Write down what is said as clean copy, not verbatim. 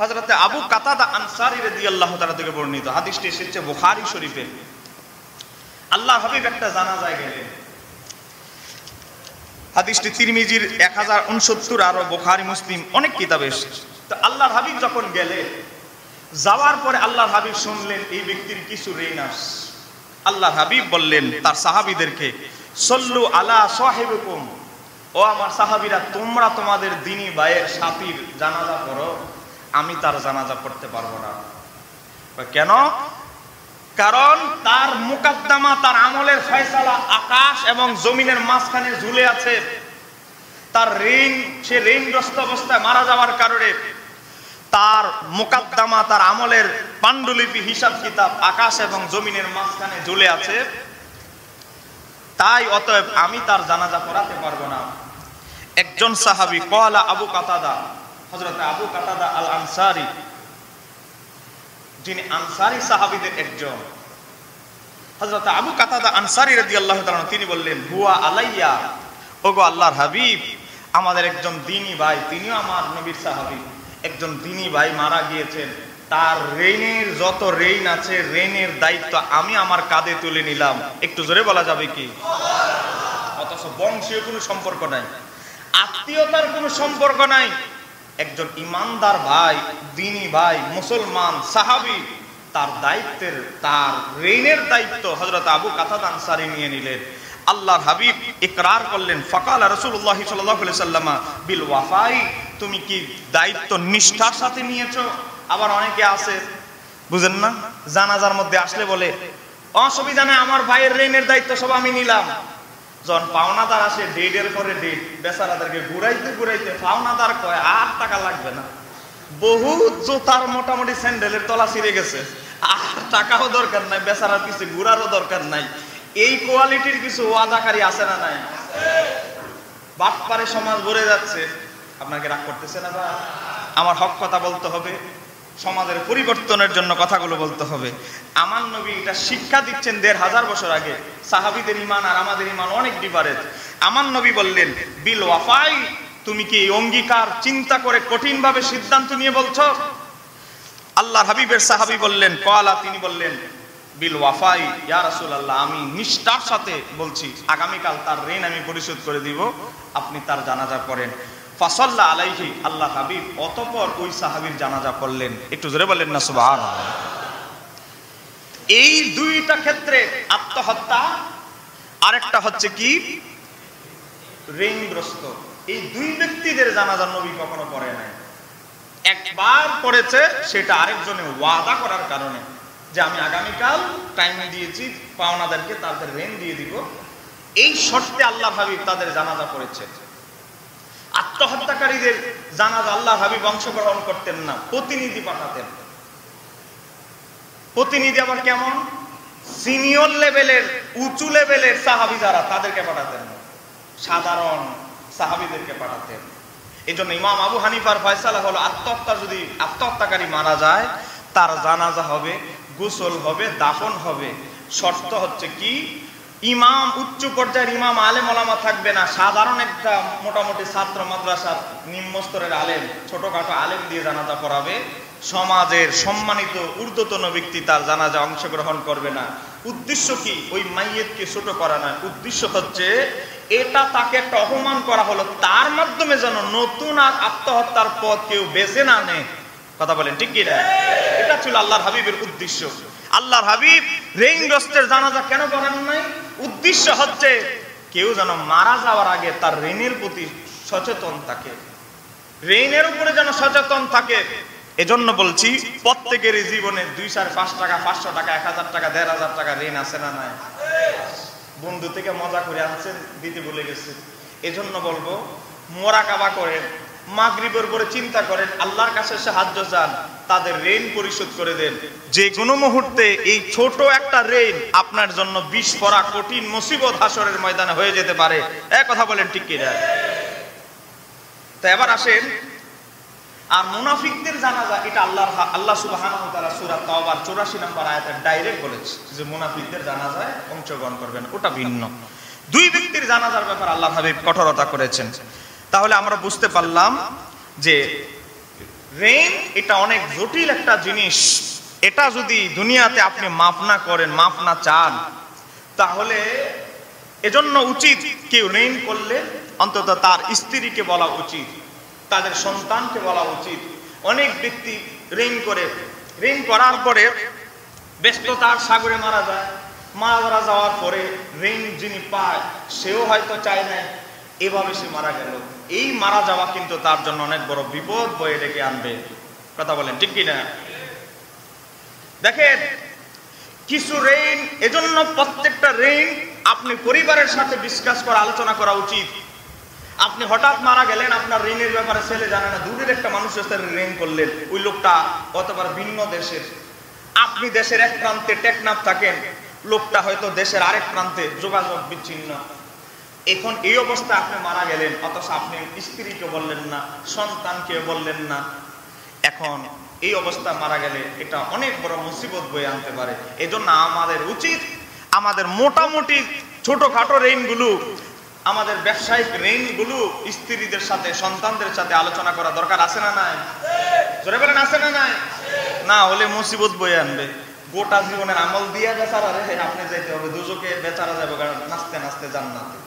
হযরতে আবু কাতাদা আনসারী রাদিয়াল্লাহু তাআলা থেকে বর্ণিত, হাদিসটি এসেছে বুখারী শরীফে। আল্লাহর হাবিব একটা জানাজায় গেলেন। হাদিসটি তিরমিজির 1069 আর বুখারী মুসলিম অনেক কিতাবে এসেছে। তো আল্লাহর হাবিব যখন গেলেন, যাওয়ার পরে আল্লাহর হাবিব শুনলেন এই ব্যক্তির কিছু ঋণ আছে। আল্লাহর হাবিব বললেন তার সাহাবীদেরকে, সল্লু আলা সাহিবিকুম, ও আমার সাহাবীরা, তোমরা তোমাদের দ্বীনি ভাইয়ের সাথীর জানাজা পড়ো, আমি তার জানাজা পড়তে পারবো না। কেন? কারণ তার মুকদ্দমা, তার আমলের ফয়সালা আকাশ এবং জমিনের মাঝখানে ঝুলে আছে। তার ঋণ, সে ঋণগ্রস্ত অবস্থায় মারা যাওয়ার কারণে তার মুকদ্দমা, তার আমলের পাণ্ডুলিপি, হিসাব কিতাব আকাশ এবং জমিনের মাঝখানে ঝুলে আছে। তাই অতএব আমি তার জানাজা পড়াতে পারবো না। একজন সাহাবী ক্বালা আবু কাতাদা, হযরত আবু কাতাদা আল আনসারী, যিনি আনসারী সাহাবীদের একজন, হযরত আবু কাতাদা আনসারী রাদিয়াল্লাহু তাআলা, তিনি বললেন, হুয়া আলাইয়া, ওগো আল্লাহর হাবিব, আমাদের একজন দ্বীনি ভাই, তিনিও আমার নবীর সাহাবী, একজন দ্বীনি ভাই মারা গিয়েছেন। তার ঋণের যত ঋণ আছে, ঋণের দায়িত্ব আমি আমার কাঁধে তুলে নিলাম। একটু জোরে বলা যাবে কি? অথচ বংশীয় কোনো সম্পর্ক নাই, আত্মীয়তার কোনো সম্পর্ক নাই। একজন ইমানদার ভাই, দ্বীনি ভাই, মুসলমান সাহাবী, তার দায়িত্বের, তার ঋণের দায়িত্ব হযরত আবু কাতাদা আনসারী নিয়ে নিলেন। আল্লাহর হাবিব ইকরার করলেন, ফাকালা রাসূলুল্লাহ সাল্লাল্লাহু আলাইহি ওয়াসাল্লাম বিল ওয়াফাই, তুমি কি দায়িত্ব নিষ্ঠার সাথে নিয়েছো? আবার অনেকে আছে বুঝেন না, জানাজার মধ্যে আসলে বলে অসুবিধা নেই, আমার ভাইয়ের ঋণের দায়িত্ব সব আমি নিলাম। যখন পাওনাদার আসে, ডেটের পরে ডেট, বেচারাদেরকে ঘুরাইতে ঘুরাইতে পাওনাদার কয় 8 টাকা লাগবে না, বহু জোতার মোটামুটি স্যান্ডেলের তলা ছিঁড়ে গেছে, আর টাকাও দরকার নাই, বেচারার কিছু ঘুরারও দরকার নাই। এই কোয়ালিটির কিছু ওয়াদাকারী আছে না নাই? বাটপারে সমাজ ভরে যাচ্ছে। আপনাকে রাগ করতেছে না? বা আমার হক কথা বলতে হবে, সমাজের পরিবর্তনের জন্য কথাগুলো বলতে হবে। আমার নবী এটা শিক্ষা দিচ্ছেন 1500 বছর আগে। সাহাবীদের ঈমান আর আমাদের ঈমান অনেক ডিফারেন্ট। আমার নবী বললেন, বিল ওয়াফাই, তুমি কি এই অঙ্গীকার চিন্তা করে কঠিনভাবে সিদ্ধান্ত নিয়ে বলছো? আল্লাহর হাবিবের সাহাবী বললেন, ক্বালা, তিনি বললেন, বিল ওয়াফাই ইয়া রাসূলুল্লাহ, আমি নিষ্ঠার সাথে বলছি, আগামীকাল তার ঋণ আমি পরিশোধ করে দিব, আপনি তার জানাজা করেন। ফাসাল্লা আলাইহি, আল্লাহ হাবিব অতঃপর ওই সাহাবীর জানাজা করলেন। একটু জোরে বলেন না সুবহানাল্লাহ। এই দুইটা ক্ষেত্রে, আত্মহত্যা আরেকটা হচ্ছে কি ঋণগ্রস্ত, এই দুই ব্যক্তিদের জানাজা নবী কখনো পড়ে নাই। একবার পড়েছে, সেটা আরেকজনে ওয়াদা করার কারণে, যে আমি আগামীকাল টাইম দিয়েছি, পাওনাদারকে তাদের ঋণ দিয়ে দিব, এই শর্তে আল্লাহ হাবিব তাদের জানাজা পড়েছে। আত্মহত্যাকারীদের জানাজা আল্লাহ হাবিব অংশগ্রহণ করতেন না, প্রতিনিধি পাঠাতেন। প্রতিনিধি আবার কেমন? সিনিয়র লেভেলের, উঁচু লেভেলের সাহাবী যারা, তাদেরকে পাঠাতেন না, সাধারণ সাহাবীদেরকে পাঠাতেন। এই জন্য ইমাম আবু হানিফার ফয়সালা হলো, যদি আত্মহত্যাকারী মারা যায়, তার জানাজা হবে, গোসল হবে, দাফন হবে। শর্ত হচ্ছে কি, ইমাম, উচ্চ পর্যায়ের ইমাম আলেম ওলামা থাকবে না, সাধারণ একটা মোটামুটি ছাত্র মাদ্রাসার নিম্ন স্তরের আলেম, ছোটখাটো আলেম দিয়ে জানাজা পড়াবে। সমাজের সম্মানিত ঊর্ধ্বতন ব্যক্তি তার জানাজা অংশগ্রহণ করবে না। উদ্দেশ্য কি? ওই মাইয়েতকে ছোট করা নয়, উদ্দেশ্য হচ্ছে এটা তাকে একটা অপমান করা হলো, তার মাধ্যমে যেন নতুন আর আত্মহত্যার পথ কেউ বেছে না নেয়। কথা বলেন ঠিক কি না? এটা ছিল আল্লাহর হাবিবের উদ্দেশ্য। আল্লাহর হাবিব ঋণগ্রস্তের জানাজা কেন করেন নাই? উদ্দেশ্য হচ্ছে কেউ যেন মারা যাওয়ার আগে তার ঋণের প্রতি সচেতন থাকে, ঋণের উপরে যেন সচেতন থাকে। এজন্য বলছি, প্রত্যেকেরই জীবনে 2, 4, 5 টাকা, 500 টাকা, 1000 টাকা, 1500 টাকা ঋণ আছে না নাই? বন্ধু থেকে মজা করে আনছেন, দিতে ভুলে গেছে। এজন্য বলবো, মোরাকাবা করেন, মাগরিবের পরে চিন্তা করেন, আল্লাহর কাছে সাহায্য চান, তাদের ঋণ পরিশোধ করে দেন। যে কোনো মুহূর্তে এই ছোট একটা ঋণ আপনার জন্য বিষ পড়া কঠিন মুসিবত হাসরের ময়দানে হয়ে যেতে পারে। কথা বলেন ঠিক কি না? তো এবার আসেন, আর মুনাফিকদের জানাজা, এটা আল্লাহ সুবহানাহু ওয়া তাআলা সূরা তাওবার 84 নম্বর আয়াতে ডাইরেক্ট বলেছে যে মুনাফিকদের জানাজায় অংশগ্রহণ করবেন, ওটা ভিন্ন। দুই ব্যক্তির জানাজার ব্যাপারে আল্লাহ হাবিব কঠোরতা করেছেন। তাহলে আমরা বুঝতে পারলাম যে ঋণ এটা অনেক জটিল একটা জিনিস। এটা যদি দুনিয়াতে আপনি মাফ না করেন, মাফ না চান, তাহলে এজন্য উচিত কেউ ঋণ করলে অন্তত তার স্ত্রীকে বলা উচিত, তাদের সন্তানকে বলা উচিত। অনেক ব্যক্তি ঋণ করে, ঋণ করার পরে ব্যস্ততার সাগরে মারা যায়। মারা যাওয়ার পরে ঋণ যিনি পায় সেও হয়তো চায় না, এভাবে সে মারা গেল। এই মারা যাওয়া কিন্তু তার জন্য অনেক বড় বিপদ বয়ে ডেকে আনবে। কথা বলেন ঠিক কিনা? দেখেন, কিছু ঋণ, এজন্য প্রত্যেকটা ঋণ আপনি পরিবারের সাথে ডিসকাস করা, আলোচনা করা উচিত। আপনি হঠাৎ মারা গেলেন, আপনার ঋণের ব্যাপারে ছেলে জানে না, দূরের একটা মানুষের সাথে ঋণ করলেন, ওই লোকটা অতবার ভিন্ন দেশের, আপনি দেশের এক প্রান্তে টেকনাফ থাকেন, লোকটা হয়তো দেশের আরেক প্রান্তে, যোগাযোগ বিচ্ছিন্ন। এখন এই অবস্থায় আপনি মারা গেলেন, অথচ আপনি স্ত্রীকে বললেন না, সন্তানকে বললেন না। এখন এই অবস্থা মারা গেলে এটা অনেক বড় মুসিবত বয়ে আনতে পারে। এজন্য আমাদের উচিত আমাদের মোটামুটি ছোটখাটো ঋণগুলো, আমাদের ব্যবসায়িক ঋণগুলো স্ত্রীদের সাথে, সন্তানদের সাথে আলোচনা করা দরকার। আছে না নাই? জোরে বলেন আছে না নাই? না হলে মুসিবত বয়ে আনবে। গোটা জীবনের আমল দিয়ে বেচারা রে আপনি যেতে হবে দুজকে, বেচারা যাবে নাচতে নাচতে জান্নাতে।